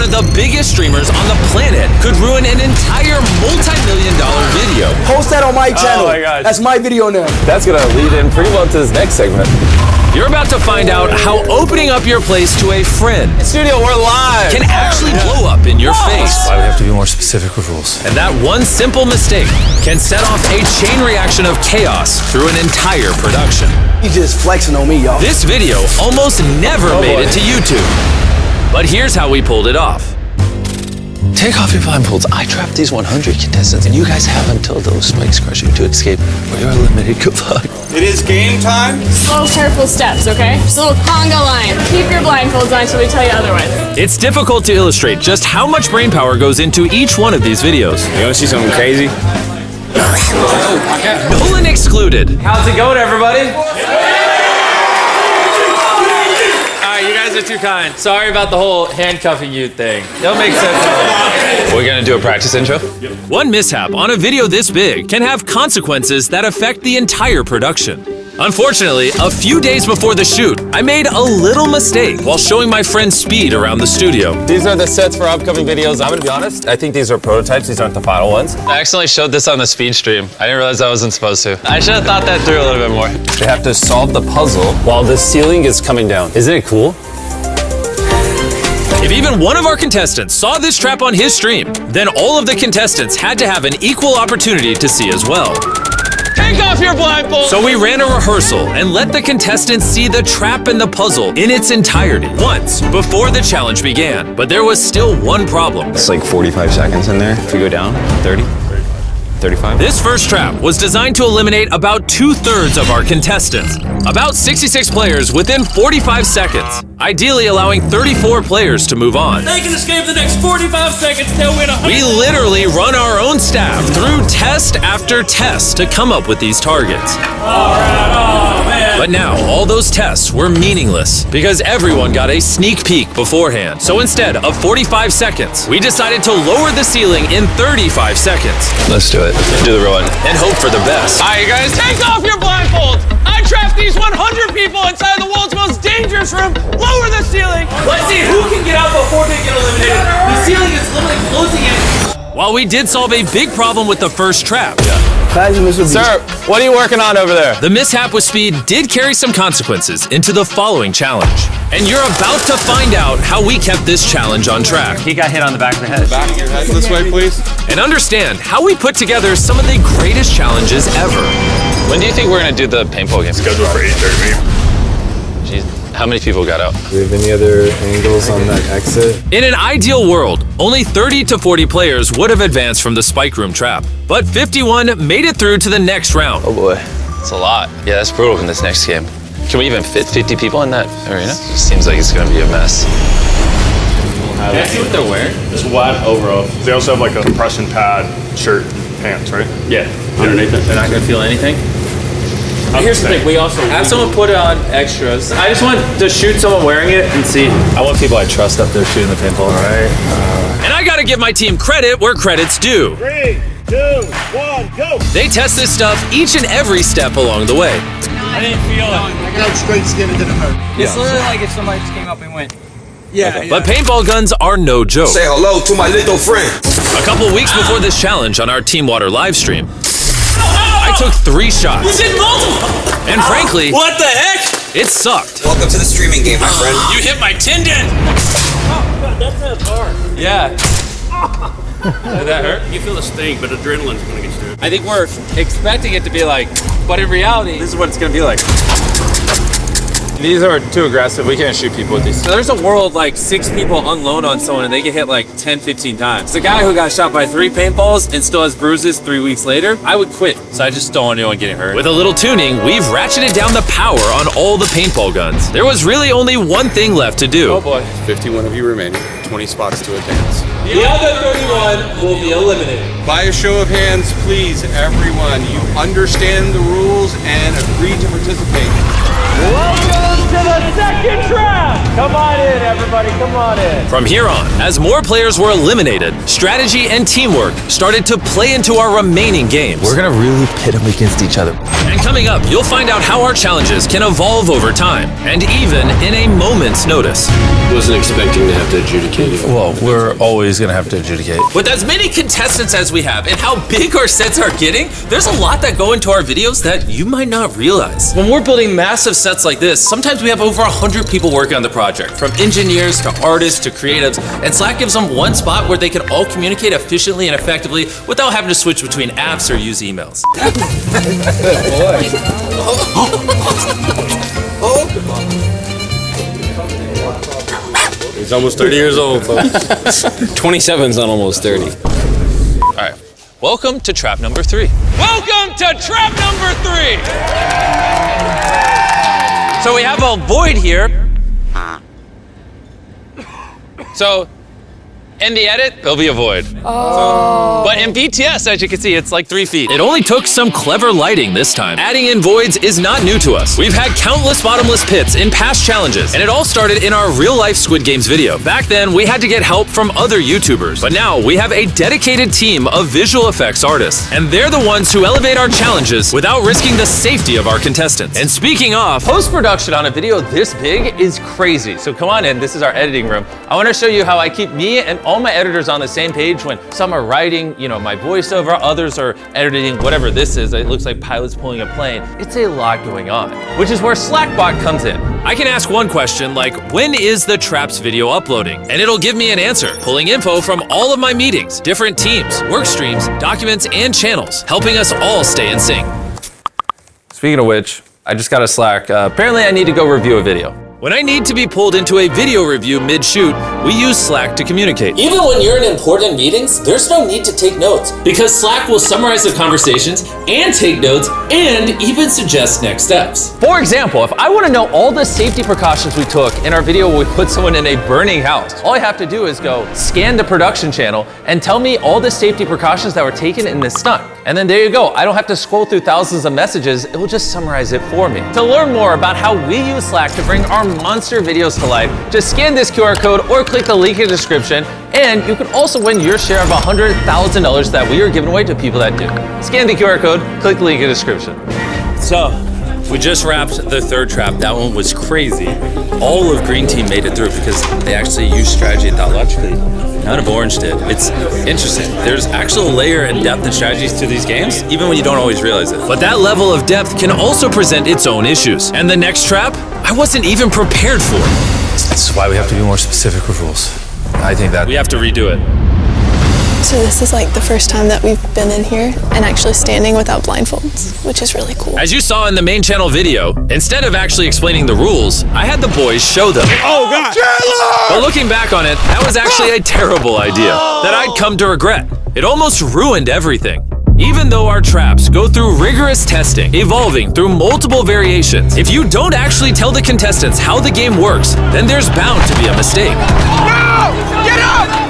one of the biggest streamers on the planet could ruin an entire multi-million-dollar video. Post that on my channel. Oh my gosh. That's my video now. That's gonna lead in pretty well to this next segment. You're about to find out how opening up your place to a friend Studio, we're live. can actually blow up in your face. Why we have to be more specific with rules. And that one simple mistake can set off a chain reaction of chaos through an entire production. You just flexing on me, y'all. This video almost never made it to YouTube. But here's how we pulled it off. Take off your blindfolds. I trapped these 100 contestants, and you guys have until those spikes crush you to escape, or you're eliminated. Good luck. It is game time. Slow, careful steps, okay? Just a little conga line. Keep your blindfolds on until we tell you otherwise. It's difficult to illustrate just how much brain power goes into each one of these videos. You wanna see something crazy? Nolan excluded. How's it going, everybody? You guys are too kind. Sorry about the whole handcuffing you thing. It'll make sense. We're gonna do a practice intro? One mishap on a video this big can have consequences that affect the entire production. Unfortunately, a few days before the shoot, I made a little mistake while showing my friend Speed around the studio. These are the sets for upcoming videos. I'm gonna be honest, I think these are prototypes. These aren't the final ones. I accidentally showed this on the Speed stream. I didn't realize I wasn't supposed to. I should have thought that through a little bit more. We have to solve the puzzle while the ceiling is coming down. Isn't it cool? If even one of our contestants saw this trap on his stream, then all of the contestants had to have an equal opportunity to see as well. Take off your blindfold! So we ran a rehearsal and let the contestants see the trap and the puzzle in its entirety once before the challenge began. But there was still one problem. It's like 45 seconds in there. If we go down, 30, 35. This first trap was designed to eliminate about 2/3 of our contestants. About 66 players within 45 seconds, ideally allowing 34 players to move on. They can escape the next 45 seconds, they'll win a We literally run our own staff through test after test to come up with these targets. But now, all those tests were meaningless because everyone got a sneak peek beforehand. So instead of 45 seconds, we decided to lower the ceiling in 35 seconds. Let's do it. Do the real one. And hope for the best. All right, you guys. Take off your blindfolds! I trapped these 100 people inside the world's most dangerous room! Lower the ceiling! Let's see who can get out before they get eliminated! The ceiling is literally closing in! While we did solve a big problem with the first trap, Mrbeast. Sir, what are you working on over there? the mishap with Speed did carry some consequences into the following challenge. And you're about to find out how we kept this challenge on track. He got hit on the back of the head. Back of your head this way, please. And understand how we put together some of the greatest challenges ever. When do you think we're gonna do the paintball game? Scheduled for 8:30. Jeez, how many people got out? Do we have any other angles on that exit? In an ideal world, only 30 to 40 players would have advanced from the spike room trap. But 51 made it through to the next round. Oh boy, it's a lot. Yeah, that's brutal in this next game. Can we even fit 50 people in that arena? It seems like it's gonna be a mess. Can I see what they're wearing? It's wide overall. They also have like a compression pad, shirt, pants, right? Yeah, underneath it. They're not gonna feel anything? Here's the thing, we also have someone put on extras. I just want to shoot someone wearing it and see. I want people I trust up there shooting the paintball. All right. And I gotta give my team credit where credit's due. 3, 2, 1, go! They test this stuff each and every step along the way. I didn't feel it. I got straight skin, it didn't hurt. It's literally like if somebody just came up and went. Yeah. But paintball guns are no joke. Say hello to my little friend. A couple weeks before this challenge on our Team Water live stream, I took 3 shots. You did multiple! And frankly, What the heck? it sucked. Welcome to the streaming game, my friend. You hit my tendon! That's hard. Yeah. Did that hurt? You feel the sting, but adrenaline's gonna get you. I think we're expecting it to be like, but in reality, this is what it's gonna be like. These are too aggressive. We can't shoot people with these. So there's a world like 6 people unload on someone and they get hit like 10, 15 times. The guy who got shot by 3 paintballs and still has bruises 3 weeks later, I would quit. So I just don't want anyone getting hurt. With a little tuning, we've ratcheted down the power on all the paintball guns. There was really only one thing left to do. Oh boy. 51 of you remaining, 20 spots to advance. The other 31 will be eliminated. By a show of hands, please, everyone, you understand the rules and agree to participate. Welcome to the second trap. Come on in, everybody, come on in. From here on, as more players were eliminated, strategy and teamwork started to play into our remaining games. We're gonna really pit them against each other. And coming up, you'll find out how our challenges can evolve over time, and even in a moment's notice. Wasn't expecting to have to adjudicate it. Well, we're always gonna have to adjudicate. With as many contestants as we have and how big our sets are getting, there's a lot that go into our videos that you might not realize. When we're building massive sets like this, sometimes we have over 100 people working on the project, from engineers to artists to creatives, and Slack gives them one spot where they can all communicate efficiently and effectively without having to switch between apps or use emails. He's almost 30 years old, folks. 27's not almost 30. All right, welcome to trap number 3. Welcome to trap number 3. So we have a void here. So in the edit, there'll be a void. But in BTS, as you can see, it's like 3 feet. It only took some clever lighting this time. Adding in voids is not new to us. We've had countless bottomless pits in past challenges, and it all started in our real-life Squid Games video. Back then, we had to get help from other YouTubers. But now, we have a dedicated team of visual effects artists, and they're the ones who elevate our challenges without risking the safety of our contestants. And speaking of, post-production on a video this big is crazy. So come on in, this is our editing room. I want to show you how I keep me and all my editors on the same page when some are writing, my voiceover, others are editing whatever this is. It looks like pilots pulling a plane. It's a lot going on, which is where Slackbot comes in. I can ask one question like, when is the Traps video uploading? And it'll give me an answer, pulling info from all of my meetings, different teams, work streams, documents, and channels, helping us all stay in sync. Speaking of which, I just got a Slack. Apparently I need to go review a video. When I need to be pulled into a video review mid-shoot, we use Slack to communicate. Even when you're in important meetings, there's no need to take notes because Slack will summarize the conversations and take notes and even suggest next steps. For example, if I want to know all the safety precautions we took in our video where we put someone in a burning house, all I have to do is go scan the production channel and tell me all the safety precautions that were taken in this stunt. And then there you go. I don't have to scroll through thousands of messages. It will just summarize it for me. To learn more about how we use Slack to bring our monster videos to life, just scan this QR code or click the link in the description, and you can also win your share of $100,000 that we are giving away to people that do. Scan the QR code, click the link in the description. So, we just wrapped the 3rd trap. That one was crazy. All of Green Team made it through because they actually used strategy and thought logically. None of Orange did. It's interesting. There's actual layer and depth and strategies to these games, even when you don't always realize it. But that level of depth can also present its own issues. And the next trap, I wasn't even prepared for. That's why we have to be more specific with rules. I think that we have to redo it. So this is like the first time that we've been in here and actually standing without blindfolds, which is really cool. As you saw in the main channel video, instead of actually explaining the rules, I had the boys show them. Oh, God. But looking back on it, that was actually a terrible idea that I'd come to regret. It almost ruined everything. Even though our traps go through rigorous testing, evolving through multiple variations, if you don't actually tell the contestants how the game works, then there's bound to be a mistake. No! Get up!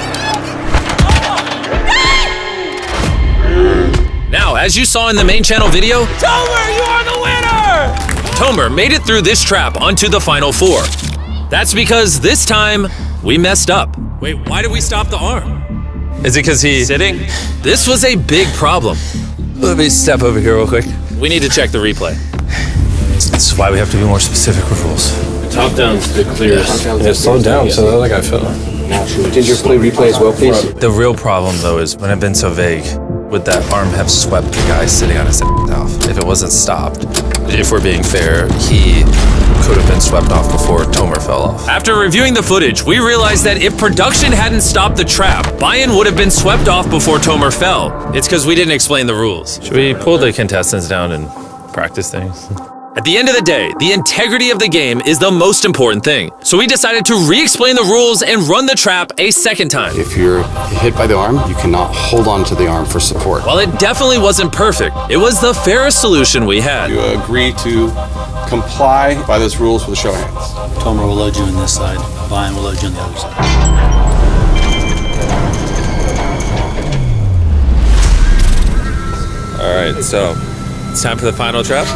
Now, as you saw in the main channel video, Tomer, you are the winner! Tomer made it through this trap onto the final 4. That's because this time, we messed up. Wait, why did we stop the arm? Is it because he's sitting? This was a big problem. Let me step over here real quick. We need to check the replay. That's why we have to be more specific with rules. Top down's the clearest. Yeah, slow down, so that like I fell. Did your play replay as well, please? The real problem, though, is when I've been so vague, would that arm have swept the guy sitting on his off? If it wasn't stopped, if we're being fair, he could have been swept off before Tomer fell off. After reviewing the footage, we realized that if production hadn't stopped the trap, Bayan would have been swept off before Tomer fell. It's because we didn't explain the rules. Should we pull the contestants down and practice things? At the end of the day, the integrity of the game is the most important thing. So we decided to re-explain the rules and run the trap a second time. If you're hit by the arm, you cannot hold on to the arm for support. While it definitely wasn't perfect, it was the fairest solution we had. You agree to comply by those rules with a show of hands. Tomer will load you on this side, Bayan will load you on the other side. All right, so It's time for the final trap.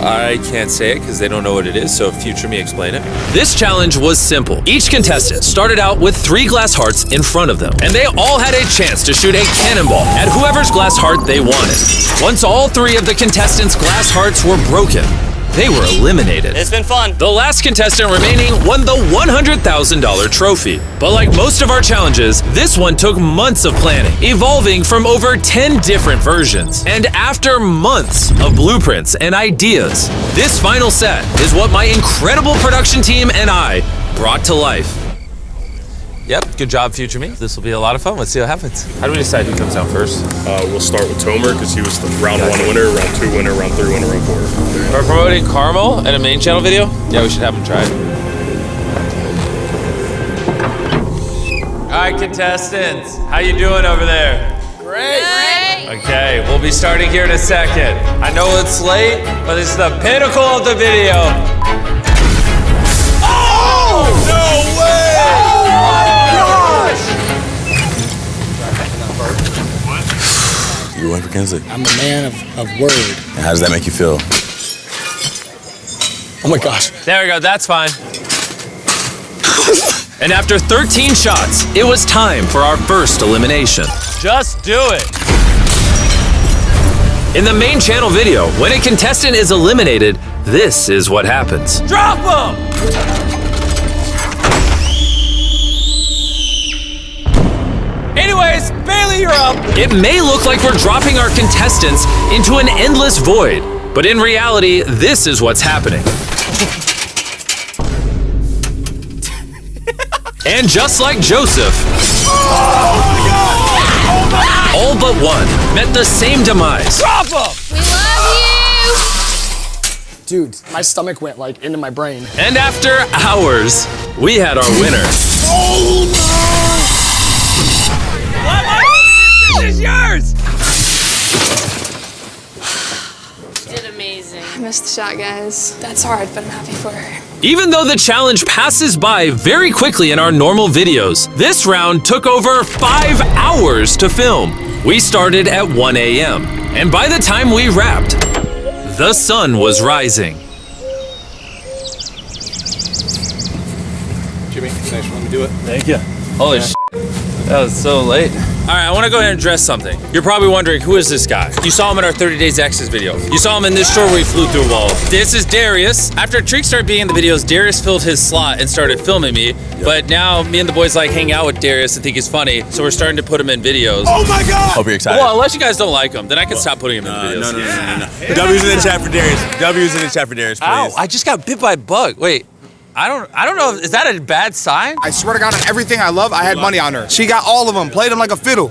I can't say it because they don't know what it is, so future me explain it. This challenge was simple. Each contestant started out with 3 glass hearts in front of them, and they all had a chance to shoot a cannonball at whoever's glass heart they wanted. Once all 3 of the contestants' glass hearts were broken, they were eliminated. It's been fun. The last contestant remaining won the $100,000 trophy. But like most of our challenges, this one took months of planning, evolving from over 10 different versions. And after months of blueprints and ideas, this final set is what my incredible production team and I brought to life. Yep, good job, future me. This will be a lot of fun. Let's see what happens. How do we decide who comes out first? We'll start with Tomer because he was the round 1 winner, round 2 winner, round 3 winner, round 4. We're promoting Carmel in a main channel video? Yeah, we should have him try it. All right, contestants, how you doing over there? Great. Okay, we'll be starting here in a second. I know it's late, but it's the pinnacle of the video. Oh! No way! You went for Kinsley. I'm a man of word. And how does that make you feel? Oh my gosh. There we go, that's fine. And after 13 shots, it was time for our first elimination. Just do it. In the main channel video, when a contestant is eliminated, this is what happens. Drop them! Anyways, Bailey, you're up. It may look like we're dropping our contestants into an endless void, but in reality, this is what's happening. And just like Joseph, all but one met the same demise. Drop him! We love you! Dude, my stomach went like into my brain. And after hours, we had our winner. This is yours! You did amazing. I missed the shot, guys. That's hard, but I'm happy for her. Even though the challenge passes by very quickly in our normal videos, this round took over 5 hours to film. We started at 1 a.m., and by the time we wrapped, the sun was rising. Jimmy, thanks for letting me do it. Thank you. Holy shit. That was so late. All right, I want to go ahead and address something. You're probably wondering, who is this guy? You saw him in our 30 Days Exes video. You saw him in this short where he flew through a wall. This is Darius. After Treek started being in the videos, Darius filled his slot and started filming me. But now me and the boys like hang out with Darius and think he's funny, so we're starting to put him in videos. Oh my God! Hope you're excited. Well, unless you guys don't like him, then I can stop putting him in the videos. No. W's in the chat for Darius. W's in the chat for Darius, please. Ow, I just got bit by a bug. Wait, I don't know, is that a bad sign? I swear to God, on everything I love, I had money on her. She got all of them, played them like a fiddle.